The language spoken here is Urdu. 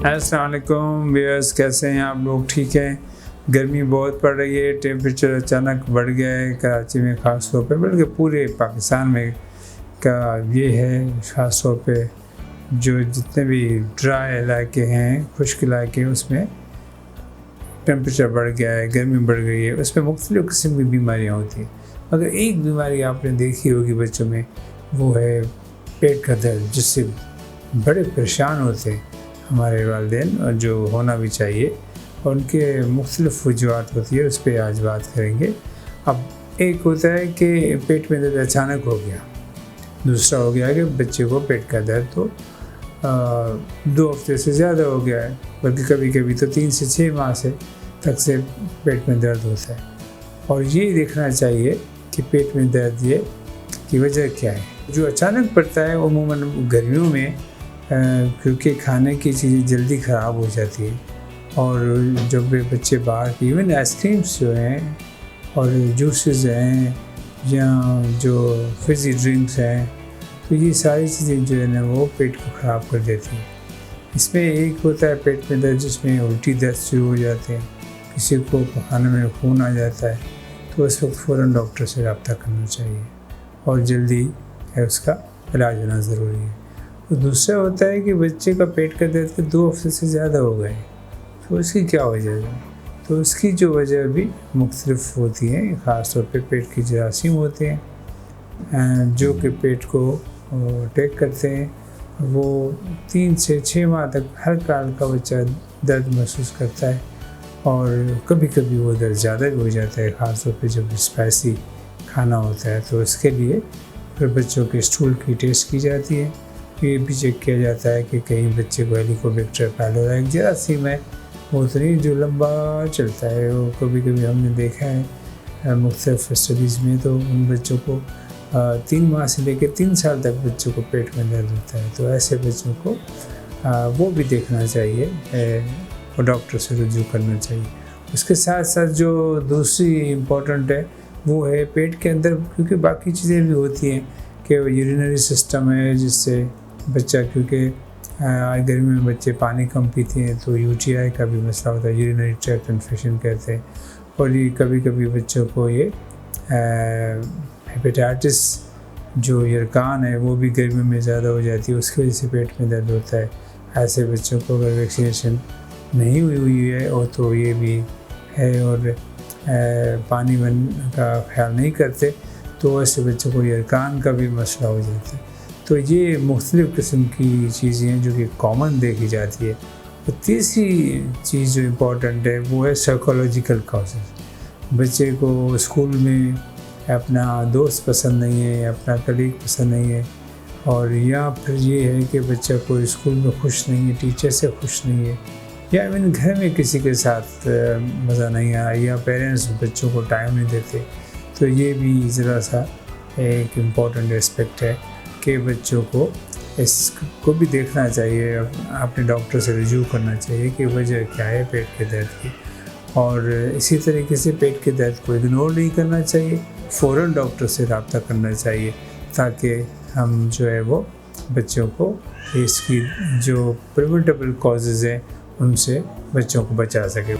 السلام علیکم ویئرس، کیسے ہیں آپ لوگ؟ ٹھیک ہیں؟ گرمی بہت پڑ رہی ہے، ٹیمپریچر اچانک بڑھ گیا ہے کراچی میں خاص طور پہ، بلکہ پورے پاکستان میں کا یہ ہے خاص طور پہ جو جتنے بھی ڈرائی علاقے ہیں، خشک علاقے ہیں، اس میں ٹیمپریچر بڑھ گیا ہے، گرمی بڑھ گئی ہے، اس میں مختلف قسم کی بیماریاں ہوتی ہیں۔ مگر ایک بیماری آپ نے دیکھی ہوگی بچوں میں، وہ ہے پیٹ کا درد، جس سے بڑے پریشان ہوتے ہیں ہمارے والدین، اور جو ہونا بھی چاہیے، اور ان کے مختلف وجوہات ہوتی ہے، اس پہ آج بات کریں گے۔ اب ایک ہوتا ہے کہ پیٹ میں درد اچانک ہو گیا، دوسرا ہو گیا کہ بچے کو پیٹ کا درد تو 2 ہفتے سے زیادہ ہو گیا ہے، بلکہ کبھی کبھی تو 3 سے 6 ماہ تک سے پیٹ میں درد ہوتا ہے، اور یہ دیکھنا چاہیے کہ پیٹ میں درد یہ کی وجہ کیا ہے۔ جو اچانک پڑتا ہے عموماً گرمیوں میں، کیونکہ کھانے کی چیزیں جلدی خراب ہو جاتی ہیں، اور جب بچے باہر کی ایون آئس کریمس جو ہیں اور جوسز ہیں یا جو فزی ڈرنکس ہیں، تو یہ ساری چیزیں جو ہے نا وہ پیٹ کو خراب کر دیتی ہیں۔ اس میں ایک ہوتا ہے پیٹ میں درد جس میں الٹی درد شروع ہو جاتے ہیں، کسی کو کھانے میں خون آ جاتا ہے، تو اس وقت فوراً ڈاکٹر سے رابطہ کرنا چاہیے، اور جلدی اس کا علاج ہونا ضروری ہے۔ اور دوسرا ہوتا ہے کہ بچے کا پیٹ کا درد 2 ہفتے سے زیادہ ہو گئے، تو اس کی کیا وجہ ہے؟ تو اس کی جو وجہ بھی مختلف ہوتی ہیں، خاص طور پہ پیٹ کی جراثیم ہوتے ہیں جو کہ پیٹ کو اٹیک کرتے ہیں۔ وہ 3 سے 6 ماہ تک ہلکا ہلکا بچہ درد محسوس کرتا ہے، اور کبھی کبھی وہ درد زیادہ بھی ہو جاتا ہے، خاص طور پہ جب اسپائسی کھانا ہوتا ہے، تو اس کے لیے پھر بچوں کے اسٹول کی ٹیسٹ کی جاتی ہے۔ یہ بھی چیک کیا جاتا ہے کہ کہیں بچے کو ہیلیکوبیکٹر پیلوری ایک جراثیم ہے، وہ اتنی جو لمبا چلتا ہے، وہ کبھی کبھی ہم نے دیکھا ہے مختلف اسٹڈیز میں، تو ان بچوں کو 3 ماہ سے لے کے 3 سال تک بچوں کو پیٹ میں درد ہوتا ہے، تو ایسے بچوں کو وہ بھی دیکھنا چاہیے اور ڈاکٹر سے رجوع کرنا چاہیے۔ اس کے ساتھ ساتھ جو دوسری امپورٹنٹ ہے وہ ہے پیٹ کے اندر، کیونکہ باقی چیزیں بھی ہوتی ہیں کہ یورینری سسٹم ہے، جس سے بچہ، کیونکہ گرمی میں بچے پانی کم پیتے ہیں، تو UTI کا بھی مسئلہ ہوتا ہے، یورینری ٹریکٹ انفیکشن کہتے ہیں، اور یہ کبھی کبھی بچوں کو یہ ہیپیٹائٹس جو یرقان ہے وہ بھی گرمی میں زیادہ ہو جاتی ہے، اس کی وجہ سے پیٹ میں درد ہوتا ہے۔ ایسے بچوں کو اگر ویکسینیشن نہیں ہوئی ہے اور تو یہ بھی ہے، اور پانی کا خیال نہیں کرتے، تو ایسے بچوں کو یرقان کا بھی مسئلہ ہو جاتا ہے۔ تو یہ مختلف قسم کی چیزیں ہیں جو کہ کامن دیکھی جاتی ہے۔ اور تیسری چیز جو امپورٹنٹ ہے وہ ہے سائیکولوجیکل کازز۔ بچے کو اسکول میں اپنا دوست پسند نہیں ہے، اپنا کلیگ پسند نہیں ہے، اور یا پھر یہ ہے کہ بچہ کو اسکول میں خوش نہیں ہے، ٹیچر سے خوش نہیں ہے، یا ایون گھر میں کسی کے ساتھ مزہ نہیں آ رہا، یا پیرنٹس بچوں کو ٹائم نہیں دیتے، تو یہ بھی ذرا سا ایک امپورٹنٹ اسپیکٹ ہے کہ بچوں کو اس کو بھی دیکھنا چاہیے، اپنے ڈاکٹر سے رجوع کرنا چاہیے کہ وجہ کیا ہے پیٹ کے درد کی۔ اور اسی طریقے سے پیٹ کے درد کو اگنور نہیں کرنا چاہیے، فوراً ڈاکٹر سے رابطہ کرنا چاہیے، تاکہ ہم جو ہے وہ بچوں کو اس کی جو پریونٹیبل کازز ہیں ان سے بچوں کو بچا سکیں۔